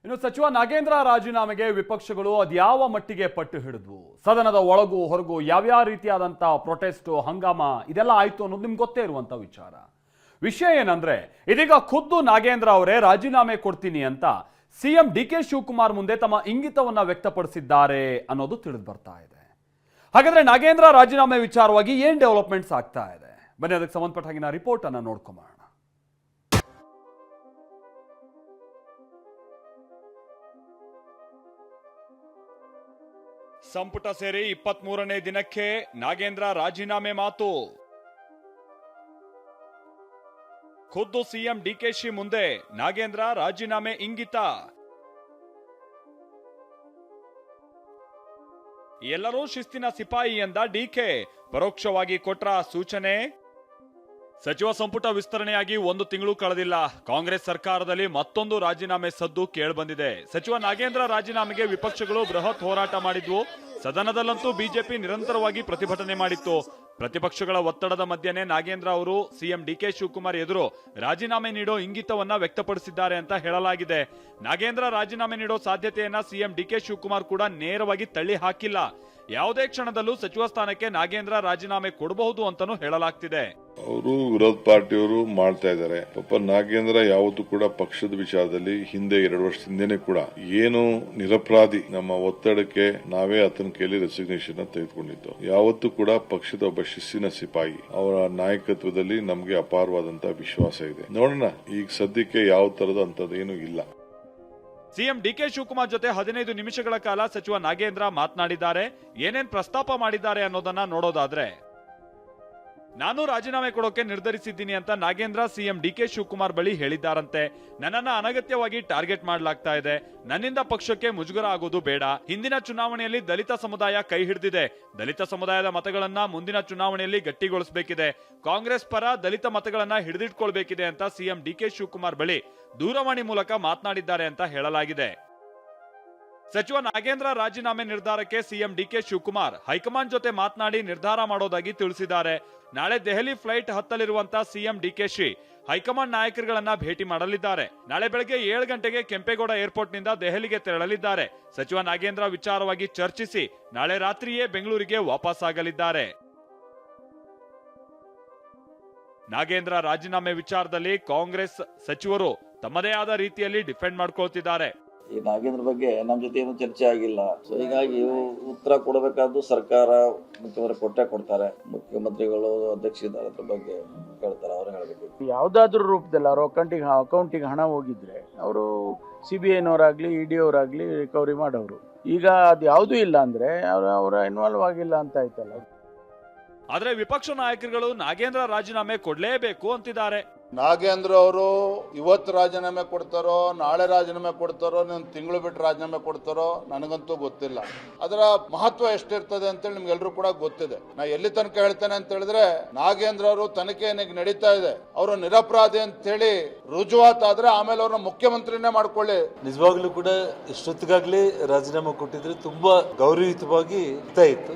ಇನ್ನು ಸಚಿವ ನಾಗೇಂದ್ರ ರಾಜೀನಾಮೆಗೆ ವಿಪಕ್ಷಗಳು ಅದ್ಯಾವ ಮಟ್ಟಿಗೆ ಪಟ್ಟು ಹಿಡಿದ್ವು, ಸದನದ ಒಳಗೂ ಹೊರಗೂ ಯಾವ್ಯಾವ ರೀತಿಯಾದಂಥ ಪ್ರೊಟೆಸ್ಟ್ ಹಂಗಾಮ ಇದೆಲ್ಲ ಆಯ್ತು ಅನ್ನೋದು ನಿಮ್ಗೆ ಗೊತ್ತೇ ಇರುವಂತ ವಿಷಯ ಏನಂದ್ರೆ, ಇದೀಗ ಖುದ್ದು ನಾಗೇಂದ್ರ ಅವರೇ ರಾಜೀನಾಮೆ ಕೊಡ್ತೀನಿ ಅಂತ ಸಿಎಂ ಡಿ.ಕೆ. ಶಿವಕುಮಾರ್ ಮುಂದೆ ತಮ್ಮ ಇಂಗಿತವನ್ನ ವ್ಯಕ್ತಪಡಿಸಿದ್ದಾರೆ ಅನ್ನೋದು ತಿಳಿದು ಬರ್ತಾ ಇದೆ. ಹಾಗಾದ್ರೆ ನಾಗೇಂದ್ರ ರಾಜೀನಾಮೆ ವಿಚಾರವಾಗಿ ಏನ್ ಡೆವಲಪ್ಮೆಂಟ್ಸ್ ಆಗ್ತಾ ಇದೆ, ಬನ್ನಿ ಅದಕ್ಕೆ ಸಂಬಂಧಪಟ್ಟ ಹಾಗಿನ ರಿಪೋರ್ಟ್ ಅನ್ನ ನೋಡ್ಕೊಂಬೋಣ. ಸಂಪುಟ ಸೇರಿ 23ನೇ ದಿನಕ್ಕೆ ನಾಗೇಂದ್ರ ರಾಜೀನಾಮೆ ಮಾತು. ಖುದ್ದು ಸಿಎಂ ಡಿ.ಕೆ.ಶಿ ಮುಂದೆ ನಾಗೇಂದ್ರ ರಾಜೀನಾಮೆ ಇಂಗಿತ. ಎಲ್ಲರೂ ಶಿಸ್ತಿನ ಸಿಪಾಯಿ ಎಂದ ಡಿ.ಕೆ. ಪರೋಕ್ಷವಾಗಿ ಕೊಟ್ರ ಸೂಚನೆ. ಸಚಿವ ಸಂಪುಟ ವಿಸ್ತರಣೆಯಾಗಿ 1 ತಿಂಗಳು ಕಳೆದಿಲ್ಲ, ಕಾಂಗ್ರೆಸ್ ಸರ್ಕಾರದಲ್ಲಿ ಮತ್ತೊಂದು ರಾಜೀನಾಮೆ ಸದ್ದು ಕೇಳಿಬಂದಿದೆ. ಸಚಿವ ನಾಗೇಂದ್ರ ರಾಜೀನಾಮೆಗೆ ವಿಪಕ್ಷಗಳು ಬೃಹತ್ ಹೋರಾಟ ಮಾಡಿದ್ವು. ಸದನದಲ್ಲಂತೂ ಬಿಜೆಪಿ ನಿರಂತರವಾಗಿ ಪ್ರತಿಭಟನೆ ಮಾಡಿತ್ತು. ಪ್ರತಿಪಕ್ಷಗಳ ಒತ್ತಡದ ಮಧ್ಯೆನೇ ನಾಗೇಂದ್ರ ಅವರು ಸಿಎಂ ಡಿ.ಕೆ. ಶಿವಕುಮಾರ್ ಎದುರು ರಾಜೀನಾಮೆ ನೀಡೋ ಇಂಗಿತವನ್ನ ವ್ಯಕ್ತಪಡಿಸಿದ್ದಾರೆ ಅಂತ ಹೇಳಲಾಗಿದೆ. ನಾಗೇಂದ್ರ ರಾಜೀನಾಮೆ ನೀಡೋ ಸಾಧ್ಯತೆಯನ್ನ ಸಿಎಂ ಡಿ.ಕೆ. ಶಿವಕುಮಾರ್ ಕೂಡ ನೇರವಾಗಿ ತಳ್ಳಿ ಹಾಕಿಲ್ಲ. ಯಾವುದೇ ಕ್ಷಣದಲ್ಲೂ ಸಚಿವ ಸ್ಥಾನಕ್ಕೆ ನಾಗೇಂದ್ರ ರಾಜೀನಾಮೆ ಕೊಡಬಹುದು ಅಂತಾನೂ ಹೇಳಲಾಗ್ತಿದೆ. ಅವರು ವಿರೋಧ ಪಾರ್ಟಿಯವರು ಮಾಡ್ತಾ ಇದ್ದಾರೆ. ಪಾಪ ನಾಗೇಂದ್ರ ಯಾವತ್ತೂ ಕೂಡ ಪಕ್ಷದ ವಿಚಾರದಲ್ಲಿ ಹಿಂದೆ 2 ವರ್ಷ ಹಿಂದೆನೆ ಕೂಡ ಏನು ನಿರಪರಾಧಿ, ನಮ್ಮ ಒತ್ತಡಕ್ಕೆ ನಾವೇ ಆತನ ಕೈಲಿ ರೆಸಿಗ್ನೇಷನ್ ತೆಗೆದುಕೊಂಡಿದ್ದು. ಯಾವತ್ತೂ ಕೂಡ ಪಕ್ಷದ ಒಬ್ಬ ಶಿಸ್ತಿನ ಸಿಪಾಯಿ, ಅವರ ನಾಯಕತ್ವದಲ್ಲಿ ನಮಗೆ ಅಪಾರವಾದಂತಹ ವಿಶ್ವಾಸ ಇದೆ. ನೋಡೋಣ, ಈಗ ಸದ್ಯಕ್ಕೆ ಯಾವ ತರದ ಅಂತದೇನು ಇಲ್ಲ. ಸಿಎಂ ಡಿ.ಕೆ. ಶಿವಕುಮಾರ್ ಜೊತೆ 15 ನಿಮಿಷಗಳ ಕಾಲ ಸಚಿವ ನಾಗೇಂದ್ರ ಮಾತನಾಡಿದ್ದಾರೆ. ಏನೇನ್ ಪ್ರಸ್ತಾಪ ಮಾಡಿದ್ದಾರೆ ಅನ್ನೋದನ್ನ ನೋಡೋದಾದ್ರೆ, ನಾನು ರಾಜೀನಾಮೆ ಕೊಡೋಕೆ ನಿರ್ಧರಿಸಿದ್ದೀನಿ ಅಂತ ನಾಗೇಂದ್ರ ಸಿಎಂ ಡಿ.ಕೆ. ಶಿವಕುಮಾರ್ ಬಳಿ ಹೇಳಿದ್ದಾರಂತೆ. ನನ್ನನ್ನ ಅನಗತ್ಯವಾಗಿ ಟಾರ್ಗೆಟ್ ಮಾಡಲಾಗ್ತಾ ಇದೆ, ನನ್ನಿಂದ ಪಕ್ಷಕ್ಕೆ ಮುಜುಗರ ಆಗೋದು ಬೇಡ. ಹಿಂದಿನ ಚುನಾವಣೆಯಲ್ಲಿ ದಲಿತ ಸಮುದಾಯ ಕೈ ಹಿಡಿದಿದೆ, ದಲಿತ ಸಮುದಾಯದ ಮತಗಳನ್ನ ಮುಂದಿನ ಚುನಾವಣೆಯಲ್ಲಿ ಗಟ್ಟಿಗೊಳಿಸಬೇಕಿದೆ, ಕಾಂಗ್ರೆಸ್ ಪರ ದಲಿತ ಮತಗಳನ್ನ ಹಿಡಿದಿಟ್ಕೊಳ್ಬೇಕಿದೆ ಅಂತ ಸಿಎಂ ಡಿ.ಕೆ. ಶಿವಕುಮಾರ್ ಬಳಿ ದೂರವಾಣಿ ಮೂಲಕ ಮಾತನಾಡಿದ್ದಾರೆ ಅಂತ ಹೇಳಲಾಗಿದೆ. ಸಚಿವ ನಾಗೇಂದ್ರ ರಾಜೀನಾಮೆ ನಿರ್ಧಾರಕ್ಕೆ ಸಿಎಂ ಡಿ.ಕೆ. ಶಿವಕುಮಾರ್ ಹೈಕಮಾಂಡ್ ಜೊತೆ ಮಾತನಾಡಿ ನಿರ್ಧಾರ ಮಾಡೋದಾಗಿ ತಿಳಿಸಿದ್ದಾರೆ. ನಾಳೆ ದೆಹಲಿ ಫ್ಲೈಟ್ ಹತ್ತಲಿರುವಂತಹ ಸಿಎಂ ಡಿ.ಕೆ.ಶಿ ಹೈಕಮಾಂಡ್ ನಾಯಕರುಗಳನ್ನ ಭೇಟಿ ಮಾಡಲಿದ್ದಾರೆ. ನಾಳೆ ಬೆಳಗ್ಗೆ 7 ಗಂಟೆಗೆ ಕೆಂಪೇಗೌಡ ಏರ್ಪೋರ್ಟ್ ನಿಂದ ದೆಹಲಿಗೆ ತೆರಳಲಿದ್ದಾರೆ. ಸಚಿವ ನಾಗೇಂದ್ರ ವಿಚಾರವಾಗಿ ಚರ್ಚಿಸಿ ನಾಳೆ ರಾತ್ರಿಯೇ ಬೆಂಗಳೂರಿಗೆ ವಾಪಸ್ ಆಗಲಿದ್ದಾರೆ. ನಾಗೇಂದ್ರ ರಾಜೀನಾಮೆ ವಿಚಾರದಲ್ಲಿ ಕಾಂಗ್ರೆಸ್ ಸಚಿವರು ತಮ್ಮದೇ ಆದ ರೀತಿಯಲ್ಲಿ ಡಿಫೆಂಡ್ ಮಾಡ್ಕೊಳ್ತಿದ್ದಾರೆ. ಈ ನಾಗೇಂದ್ರ ಬಗ್ಗೆ ನಮ್ಮ ಜೊತೆ ಏನು ಚರ್ಚೆ ಆಗಿಲ್ಲ. ಸೊ ಹೀಗಾಗಿ ಉತ್ತರ ಕೊಡಬೇಕಾದ್ದು ಸರ್ಕಾರ, ಮುಖ್ಯಮಂತ್ರಿ ಕೊಡ್ತಾರೆ. ಮುಖ್ಯಮಂತ್ರಿಗಳು ಅಧ್ಯಕ್ಷ ಇದ್ದಾರೆ, ಅದ್ರ ಬಗ್ಗೆ ಕೇಳ್ತಾರೆ, ಅವ್ರು ಹೇಳಬೇಕು. ಯಾವುದಾದ್ರೂ ರೂಪದಲ್ಲಿ ಅವ್ರ ಅಕೌಂಟಿಗೆ ಹಣ ಹೋಗಿದ್ರೆ ಅವರು CBI-ನವರಾಗ್ಲಿ ED ಅವರಾಗ್ಲಿ ರಿಕವರಿ ಮಾಡೋರು. ಈಗ ಅದು ಯಾವುದೂ ಇಲ್ಲ ಅಂದ್ರೆ ಅವರ ಇನ್ವಾಲ್ವ್ ಆಗಿಲ್ಲ ಅಂತ ಆಯ್ತಲ್ಲ. ಆದ್ರೆ ವಿಪಕ್ಷ ನಾಯಕರುಗಳು ನಾಗೇಂದ್ರ ರಾಜೀನಾಮೆ ಕೊಡ್ಲೇಬೇಕು ಅಂತಿದ್ದಾರೆ. ನಾಗೇಂದ್ರ ಅವರು ಇವತ್ತು ರಾಜೀನಾಮೆ ಕೊಡ್ತಾರೋ, ನಾಳೆ ರಾಜೀನಾಮೆ ಕೊಡ್ತಾರೋ, 1 ತಿಂಗಳು ಬಿಟ್ಟು ರಾಜೀನಾಮೆ ಕೊಡ್ತಾರೋ ನನಗಂತೂ ಗೊತ್ತಿಲ್ಲ. ಅದರ ಮಹತ್ವ ಎಷ್ಟಿರ್ತದೆ ಅಂತೇಳಿ ನಿಮ್ಗೆಲ್ರೂ ಕೂಡ ಗೊತ್ತಿದೆ. ನಾ ಎಲ್ಲಿ ತನಕ ಹೇಳ್ತೇನೆ ಅಂತ ಹೇಳಿದ್ರೆ, ನಾಗೇಂದ್ರ ಅವರು ತನಿಖೆ ಏನಿಗೆ ನಡೀತಾ ಇದೆ, ಅವರು ನಿರಪರಾಧಿ ಅಂತ ಹೇಳಿ ರುಜುವಾತಾದ್ರೆ ಆಮೇಲೆ ಅವ್ರನ್ನ ಮುಖ್ಯಮಂತ್ರಿನೇ ಮಾಡ್ಕೊಳ್ಳಿ. ನಿಜವಾಗ್ಲೂ ಕೂಡ ಇಷ್ಟೊತ್ತಿಗಾಗ್ಲೇ ರಾಜೀನಾಮೆ ಕೊಟ್ಟಿದ್ರೆ ತುಂಬಾ ಗೌರವಯುತವಾಗಿ ಇತ್ತು.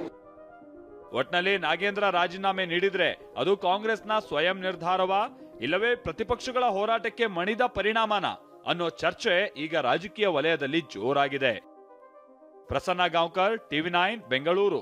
ಒಟ್ನಲ್ಲಿ ನಾಗೇಂದ್ರ ರಾಜೀನಾಮೆ ನೀಡಿದ್ರೆ ಅದು ಕಾಂಗ್ರೆಸ್ನ ಸ್ವಯಂ ನಿರ್ಧಾರವ, ಇಲ್ಲವೇ ಪ್ರತಿಪಕ್ಷಗಳ ಹೋರಾಟಕ್ಕೆ ಮಣಿದ ಪರಿಣಾಮನ ಅನ್ನೋ ಚರ್ಚೆ ಈಗ ರಾಜಕೀಯ ವಲಯದಲ್ಲಿ ಜೋರಾಗಿದೆ. ಪ್ರಸನ್ನ ಗಾಂವ್ಕರ್, TV9 ಬೆಂಗಳೂರು.